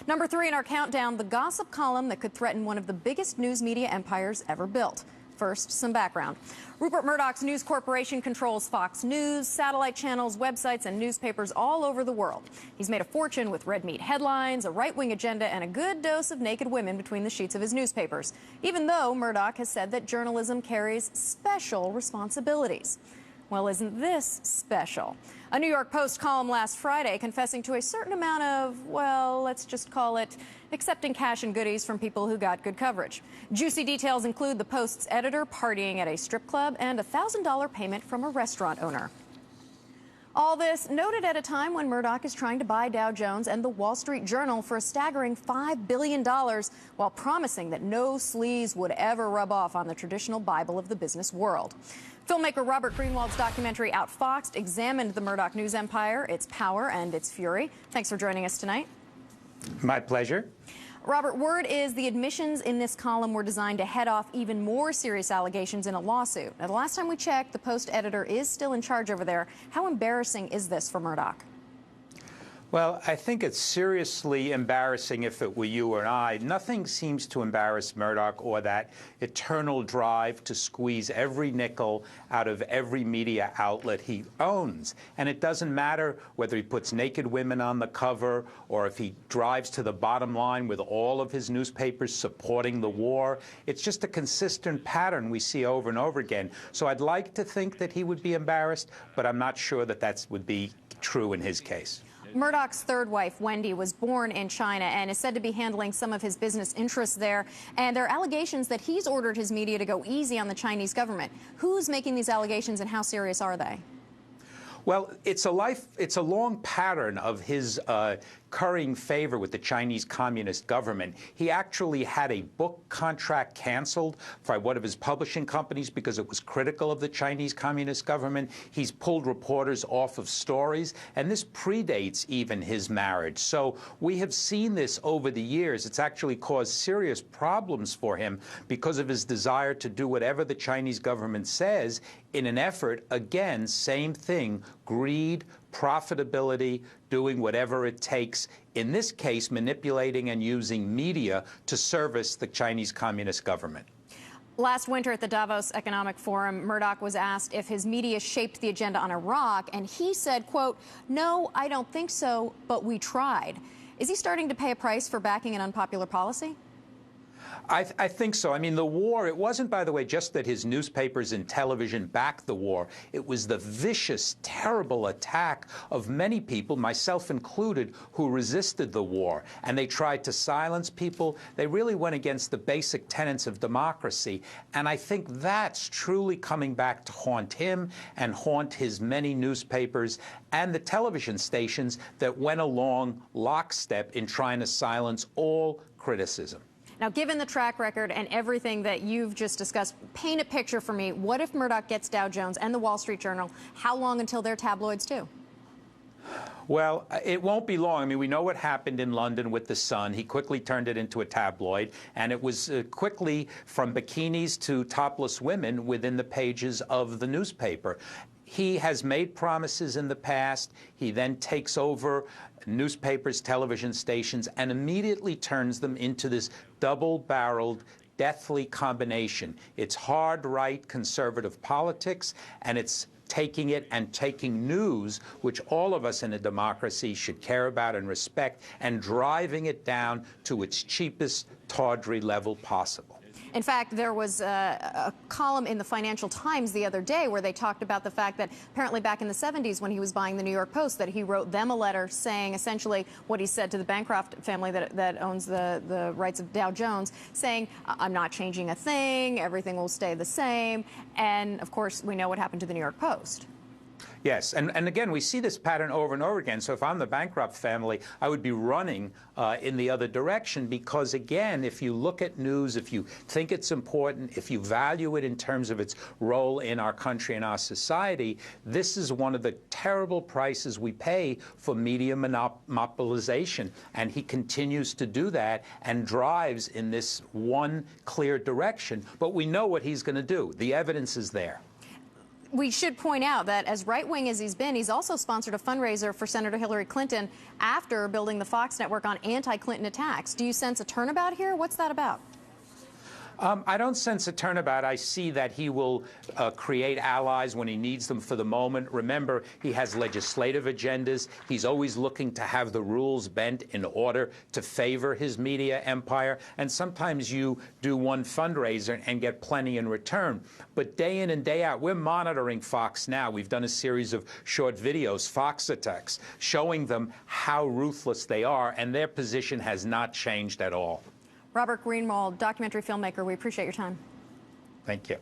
Number 3 in our countdown, the gossip column that could threaten one of the biggest news media empires ever built. First, some background. Rupert Murdoch's News Corporation controls Fox News, satellite channels, websites, and newspapers all over the world. He's made a fortune with red meat headlines, a right-wing agenda, and a good dose of naked women between the sheets of his newspapers, even though Murdoch has said that journalism carries special responsibilities. Well, isn't this special? A New York Post column last Friday confessing to a certain amount of, well, let's just call it accepting cash and goodies from people who got good coverage. Juicy details include the Post's editor partying at a strip club and a $1,000 payment from a restaurant owner. All this noted at a time when Murdoch is trying to buy Dow Jones and the Wall Street Journal for a staggering $5 billion, while promising that no sleaze would ever rub off on the traditional Bible of the business world. Filmmaker Robert Greenwald's documentary Outfoxed examined the Murdoch news empire, its power, and its fury. Thanks for joining us tonight. My pleasure. Robert, word is the admissions in this column were designed to head off even more serious allegations in a lawsuit. Now, the last time we checked, the Post editor is still in charge over there. How embarrassing is this for Murdoch? Well, I think it's seriously embarrassing if it were you or I. Nothing seems to embarrass Murdoch or that eternal drive to squeeze every nickel out of every media outlet he owns. And it doesn't matter whether he puts naked women on the cover or if he drives to the bottom line with all of his newspapers supporting the war. It's just a consistent pattern we see over and over again. So I'd like to think that he would be embarrassed, but I'm not sure that that would be true in his case. Murdoch's third wife, Wendy, was born in China and is said to be handling some of his business interests there. And there are allegations that he's ordered his media to go easy on the Chinese government. Who's making these allegations and how serious are they? Well, it's a long pattern of his currying favor with the Chinese Communist government. He actually had a book contract canceled by one of his publishing companies because it was critical of the Chinese Communist government. He's pulled reporters off of stories, and this predates even his marriage. So we have seen this over the years. It's actually caused serious problems for him because of his desire to do whatever the Chinese government says in an effort, again, same thing, greed, profitability, doing whatever it takes, in this case, manipulating and using media to service the Chinese Communist government. Last winter at the Davos Economic Forum, Murdoch was asked if his media shaped the agenda on Iraq, and he said, quote, "No, I don't think so, but we tried." Is he starting to pay a price for backing an unpopular policy? I think so. I mean, the war, it wasn't, by the way, just that his newspapers and television backed the war. It was the vicious, terrible attack of many people, myself included, who resisted the war. And they tried to silence people. They really went against the basic tenets of democracy. And I think that's truly coming back to haunt him and haunt his many newspapers and the television stations that went along lockstep in trying to silence all criticism. Now, given the track record and everything that you've just discussed, paint a picture for me. What if Murdoch gets Dow Jones and the Wall Street Journal? How long until they're tabloids, too? Well, it won't be long. I mean, we know what happened in London with the Sun. He quickly turned it into a tabloid, and it was quickly from bikinis to topless women within the pages of the newspaper. He has made promises in the past. He then takes over newspapers, television stations, and immediately turns them into this double-barreled, deathly combination. It's hard right conservative politics, and it's taking it and taking news, which all of us in a democracy should care about and respect, and driving it down to its cheapest, tawdry level possible. In fact, there was a column in the Financial Times the other day where they talked about the fact that apparently back in the 70s when he was buying the New York Post, that he wrote them a letter saying essentially what he said to the Bancroft family that owns the rights of Dow Jones, saying, "I'm not changing a thing, everything will stay the same." And, of course, we know what happened to the New York Post. Yes, and again, we see this pattern over and over again. So if I'm the Bancroft family, I would be running in the other direction because, again, if you look at news, if you think it's important, if you value it in terms of its role in our country and our society, this is one of the terrible prices we pay for media monopolization. And he continues to do that and drives in this one clear direction. But we know what he's going to do. The evidence is there. We should point out that as right-wing as he's been, he's also sponsored a fundraiser for Senator Hillary Clinton after building the Fox network on anti-Clinton attacks. Do you sense a turnabout here? What's that about? I don't sense a turnabout. I see that he will create allies when he needs them for the moment. Remember, he has legislative agendas. He's always looking to have the rules bent in order to favor his media empire. And sometimes you do one fundraiser and get plenty in return. But day in and day out, we're monitoring Fox now. We've done a series of short videos, Fox Attacks, showing them how ruthless they are, and their position has not changed at all. Robert Greenwald, documentary filmmaker, we appreciate your time. Thank you.